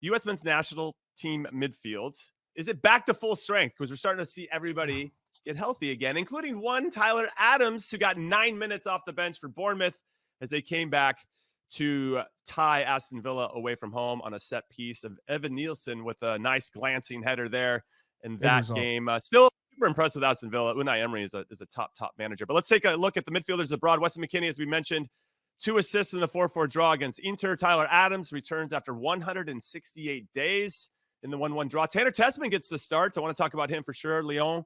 U.S. men's national team midfield, is it back to full strength? Because we're starting to see everybody get healthy again, including one Tyler Adams, who got 9 minutes off the bench for Bournemouth as they came back to tie Aston Villa away from home on a set piece of Evan Nielsen with a nice glancing header there in that game. Still super impressed with Aston Villa. Unai Emery is a top manager. But let's take a look at the midfielders abroad. Weston McKennie, as we mentioned, 2 assists in the 4-4 draw against Inter. Tyler Adams returns after 168 days in the 1-1 draw. Tanner Tessman gets the start. I want to talk about him for sure. Lyon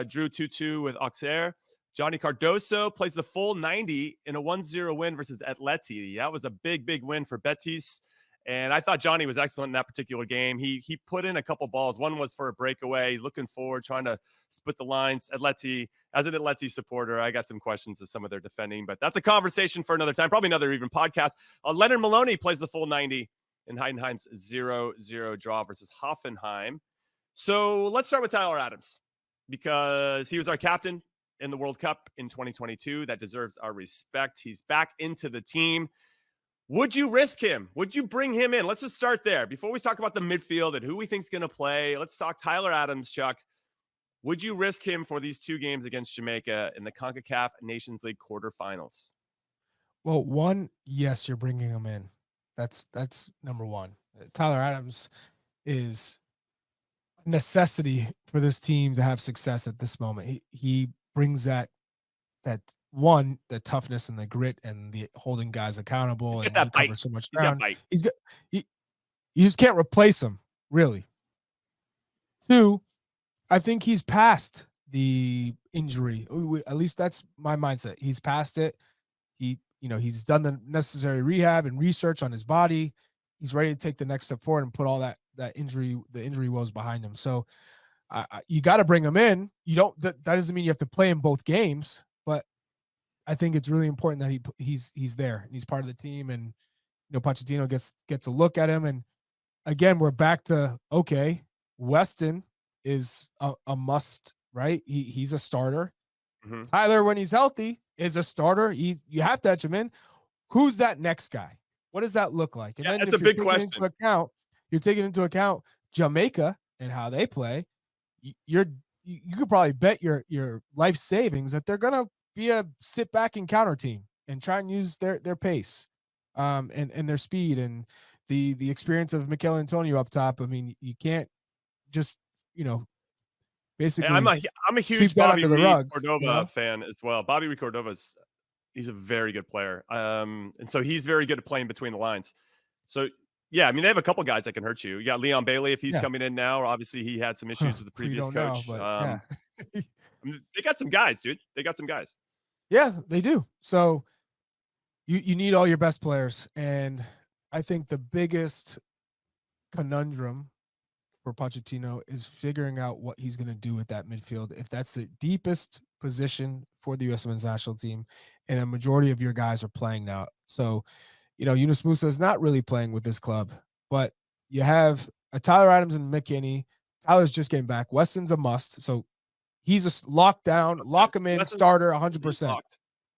drew 2-2 with Auxerre. Johnny Cardoso plays the full 90 in a 1-0 win versus Atleti. That was a big win for Betis. And I thought Johnny was excellent in that particular game. He put in a couple balls. One was for a breakaway, looking forward, trying to split the lines. Atleti, as an Atleti supporter, I got some questions of some of their defending, but that's a conversation for another time, probably another even podcast. Leonard Maloney plays the full 90 in Heidenheim's 0-0 draw versus Hoffenheim. So let's start with Tyler Adams, because he was our captain in the World Cup in 2022. That deserves our respect. He's back into the team. Would you risk him? Would you bring him in? Let's just start there. Before we talk about the midfield and who we think is going to play, let's talk Tyler Adams, Chuck. Would you risk him for these 2 games against Jamaica in the CONCACAF Nations League quarterfinals? Well, one, yes, you're bringing him in. That's number one. Tyler Adams is a necessity for this team to have success at this moment. He brings that one, the toughness and the grit and the holding guys accountable, and he covers so much ground. He's got you just can't replace him, really. 2, I think he's past the injury. At least that's my mindset. He's past it. He's done the necessary rehab and research on his body. He's ready to take the next step forward and put all the injury woes behind him. So you got to bring him in. That doesn't mean you have to play him both games, but I think it's really important that he's there and he's part of the team, and Pochettino gets a look at him. And again, we're back to, okay, Weston is a must, right? He's a starter. Mm-hmm. Tyler, when he's healthy, is a starter. You have to edge him in. Who's that next guy? What does that look like? And then that's a big question. You're taking into account Jamaica and how they play. You could probably bet your life savings that they're gonna be a sit back and counter team and try and use their pace, and their speed and the experience of Mikel Antonio up top. I mean, you can't just basically. Hey, I'm a huge Bobby Reed Cordova fan as well. Bobby Reed Cordova's he's a very good player, and so he's very good at playing between the lines. So yeah, I mean, they have a couple guys that can hurt you. You got Leon Bailey if he's coming in now. Obviously, he had some issues with the previous coach. I mean, they got some guys, dude. They got some guys. Yeah, they do. So you need all your best players, and I think the biggest conundrum for Pochettino is figuring out what he's going to do with that midfield. If that's the deepest position for the U.S. men's national team, and a majority of your guys are playing now. So, Yunus Musa is not really playing with this club, but you have a Tyler Adams and McKennie. Tyler's just getting back. Weston's a must. So he's a lockdown, lock him in, Weston's starter 100%.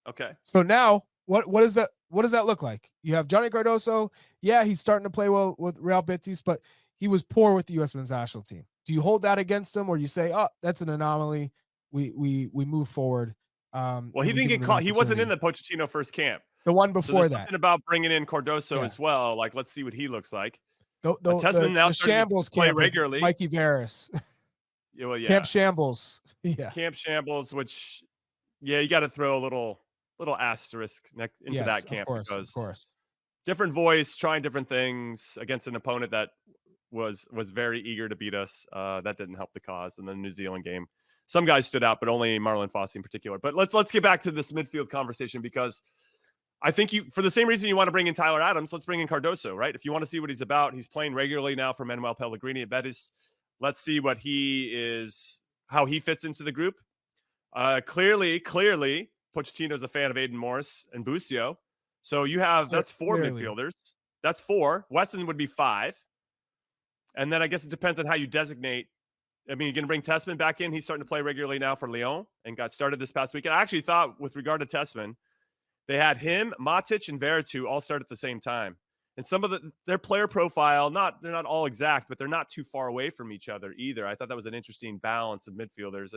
Okay. So now what does that look like? You have Johnny Cardoso. Yeah, he's starting to play well with Real Betis, but he was poor with the U.S. men's national team. Do you hold that against him, or you say, oh, that's an anomaly? We move forward. Well, he didn't get caught. He wasn't in the Pochettino first camp. The one before that. Something about bringing in Cardoso as well. Like, let's see what he looks like. Tessman now shambles play regularly. Mikey Veras. Well, yeah. Camp Shambles. Yeah. Camp Shambles, which, you got to throw a little asterisk into that camp, of course. Different voice, trying different things against an opponent that was very eager to beat us. That didn't help the cause. And then the New Zealand game, some guys stood out, but only Marlon Fossey in particular. But let's get back to this midfield conversation, because I think for the same reason you want to bring in Tyler Adams, let's bring in Cardoso, right? If you want to see what he's about, he's playing regularly now for Manuel Pellegrini at Betis. Let's see how he fits into the group. Clearly, Pochettino's a fan of Aiden Morris and Busio. So that's 4 midfielders. That's 4. Weston would be 5. And then I guess it depends on how you designate. I mean, you're going to bring Tessman back in. He's starting to play regularly now for Lyon and got started this past weekend. I actually thought, with regard to Tessman, they had him, Matic, and Veretout all start at the same time. And some of their player profile, they're not all exact, but they're not too far away from each other either. I thought that was an interesting balance of midfielders.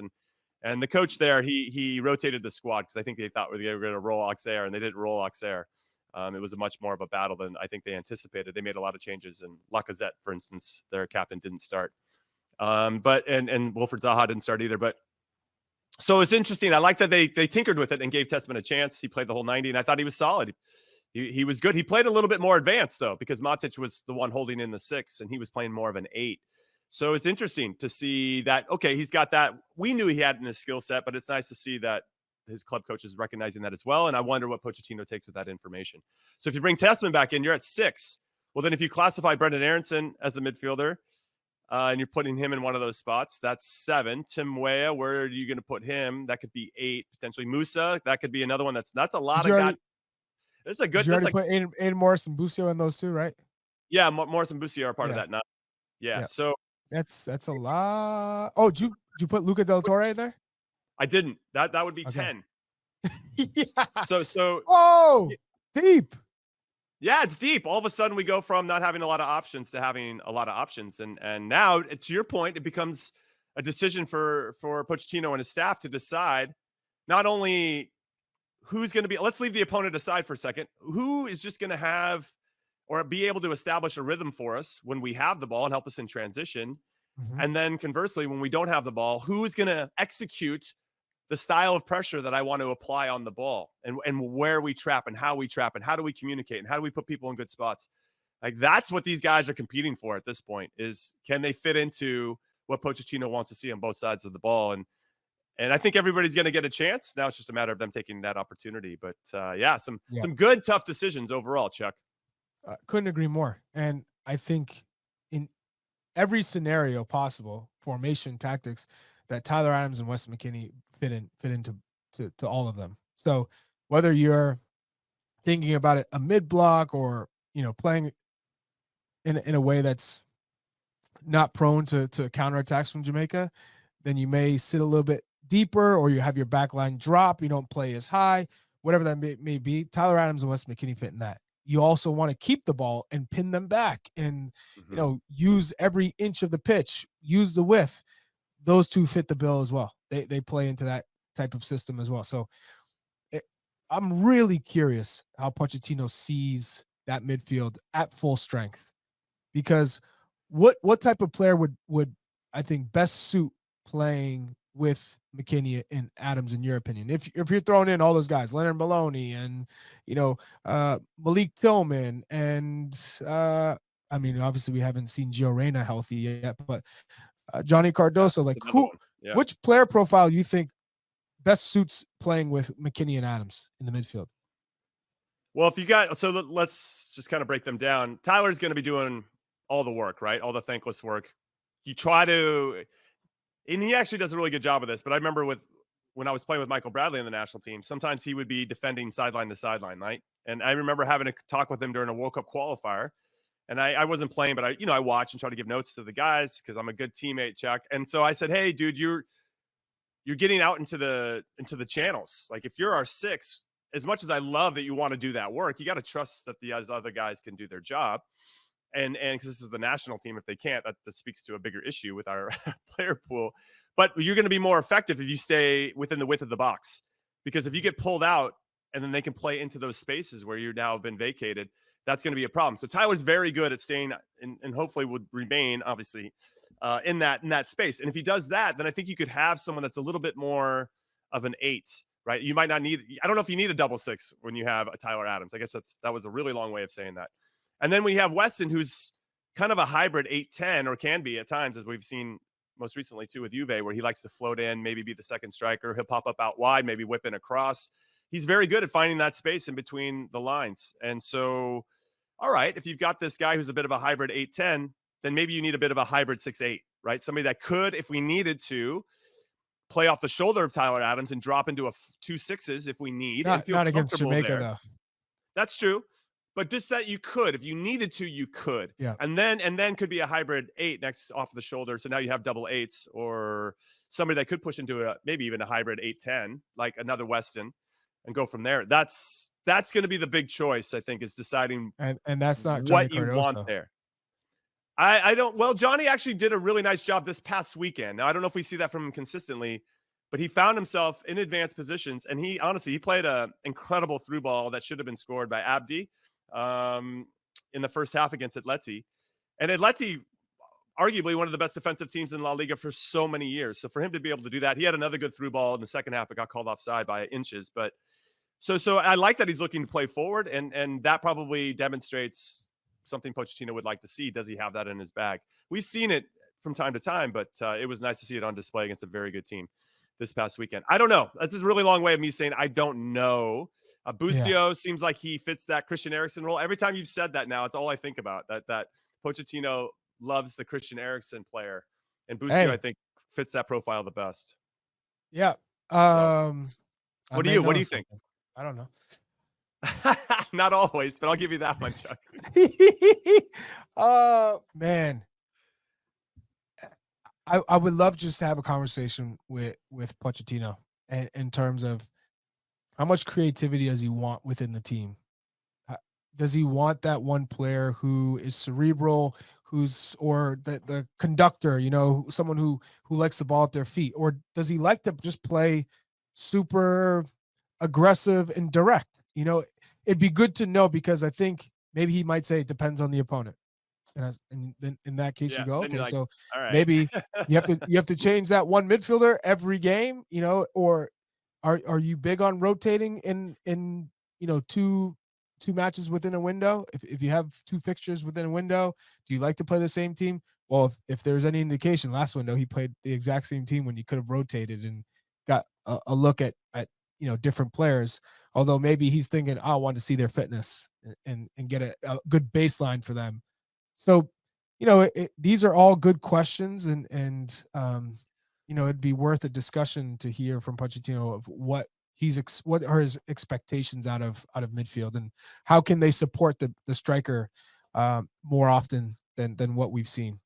And the coach there, he rotated the squad because I think they thought they were going to roll Auxerre, and they didn't roll Auxerre. It was a much more of a battle than I think they anticipated. They made a lot of changes, and Lacazette, for instance, their captain, didn't start. But Wilfred Zaha didn't start either. But so it's interesting. I like that they tinkered with it and gave Tessman a chance. He played the whole 90, and I thought he was solid. He was good. He played a little bit more advanced, though, because Matic was the one holding in the 6, and he was playing more of an 8. So it's interesting to see that, okay, he's got that. We knew he had in his skill set, but it's nice to see that his club coach is recognizing that as well. And I wonder what Pochettino takes with that information. So if you bring Tessman back in, you're at 6. Well, then if you classify Brendan Aronson as a midfielder, and you're putting him in one of those spots, that's 7. Tim Weah, where are you going to put him? That could be 8, potentially. Musa, that could be another one. That's a lot of guys. It's a good. You already put Aiden Morris and Busio in those 2, right? Yeah, Morris and Busio are part of that. Not, yeah. So that's a lot. Oh, did you put Luca Del Torre in there? I didn't. That would be 10. Yeah. So. Oh, deep. Yeah, it's deep. All of a sudden, we go from not having a lot of options to having a lot of options, and now, to your point, it becomes a decision for Pochettino and his staff to decide not only who's going to be. Let's leave the opponent aside for a second. Who is just going to have or be able to establish a rhythm for us when we have the ball and help us in transition, and then conversely, when we don't have the ball, who is going to execute the style of pressure that I want to apply on the ball, and where we trap and how we trap and how do we communicate and how do we put people in good spots. Like, that's what these guys are competing for at this point, is can they fit into what Pochettino wants to see on both sides of the ball. And I think everybody's going to get a chance. Now it's just a matter of them taking that opportunity. But some good, tough decisions overall, Chuck. Couldn't agree more. And I think in every scenario possible, formation, tactics, that Tyler Adams and Weston McKennie fit into all of them. So whether you're thinking about it a mid block or, playing in a way that's not prone to counterattacks from Jamaica, then you may sit a little bit deeper, or you have your back line drop. You don't play as high, whatever that may be. Tyler Adams and Weston McKennie fit in that. You also want to keep the ball and pin them back and, use every inch of the pitch, use the width. Those 2 fit the bill as well. They play into that type of system as well. So I'm really curious how Pochettino sees that midfield at full strength, because what type of player would I think best suit playing with McKennie and Adams, in your opinion? If you're throwing in all those guys, Leonard Maloney and Malik Tillman and obviously we haven't seen Gio Reyna healthy yet, but Johnny Cardoso, which player profile you think best suits playing with McKennie and Adams in the midfield? Well, let's just kind of break them down. Tyler's going to be doing all the work, right? All the thankless work. You try to, and he actually does a really good job of this, but I remember when I was playing with Michael Bradley in the national team, sometimes he would be defending sideline to sideline, right? And I remember having a talk with him during a World Cup qualifier. And I wasn't playing, but I watch and try to give notes to the guys because I'm a good teammate, Chuck. And so I said, hey, dude, you're getting out into the channels. Like, if you're our 6, as much as I love that you want to do that work, you got to trust that the other guys can do their job. And because this is the national team, if they can't, that speaks to a bigger issue with our player pool. But you're going to be more effective if you stay within the width of the box, because if you get pulled out and then they can play into those spaces where you've now been vacated, that's going to be a problem. So Tyler's very good at staying and hopefully would remain, obviously, in that space. And if he does that, then I think you could have someone that's a little bit more of an 8, right? You might not need, I don't know if you need a double 6 when you have a Tyler Adams. I guess that was a really long way of saying that. And then we have Weston, who's kind of a hybrid 8-10, or can be at times, as we've seen most recently too with Juve, where he likes to float in, maybe be the second striker. He'll pop up out wide, maybe whip in across. He's very good at finding that space in between the lines. And so, all right, if you've got this guy who's a bit of a hybrid 8-10, then maybe you need a bit of a hybrid 6-8, right? Somebody that could, if we needed to, play off the shoulder of Tyler Adams and drop into a 2 6s if we need. Not against Jamaica, though. That's true. But just that you could, if you needed to, you could. Yeah. And then could be a hybrid 8 next off the shoulder. So now you have double 8s, or somebody that could push into maybe even a hybrid 8-10, like another Weston. and go from there. That's going to be the big choice, I think, is deciding And that's not Johnny what you want Cardoso. there. I don't. Well, Johnny actually did a really nice job this past weekend. Now, I don't know if we see that from him consistently, but he found himself in advanced positions, and he played a incredible through ball that should have been scored by Abdi in the first half against Atleti. And Atleti, arguably one of the best defensive teams in La Liga for so many years. So for him to be able to do that, he had another good through ball in the second half. It got called offside by inches, but so I like that he's looking to play forward, and that probably demonstrates something Pochettino would like to see. Does he have that in his bag? We've seen it from time to time, but it was nice to see it on display against a very good team this past weekend. I don't know. This is a really long way of me saying I don't know. Busio seems like he fits that Christian Eriksen role. Every time you've said that now, it's all I think about, that Pochettino loves the Christian Eriksen player, and Busio, I think, fits that profile the best. Yeah. What do you think? I don't know. Not always, but I'll give you that one, Chuck. Man, I would love just to have a conversation with Pochettino in terms of how much creativity does he want within the team. Does he want that one player who is cerebral, or the conductor, someone who likes the ball at their feet, or does he like to just play super aggressive and direct? It'd be good to know, because I think maybe he might say it depends on the opponent. And then in that case, you go, okay, so all right, maybe you have to change that one midfielder every game, or are you big on rotating in two matches within a window? If you have two fixtures within a window, do you like to play the same team? Well, if there's any indication, last window he played the exact same team when you could have rotated and got a look at different players. Although maybe he's thinking, I want to see their fitness and get a good baseline for them. So, these are all good questions, and it'd be worth a discussion to hear from Pochettino of what are his expectations out of midfield, and how can they support the striker more often than what we've seen.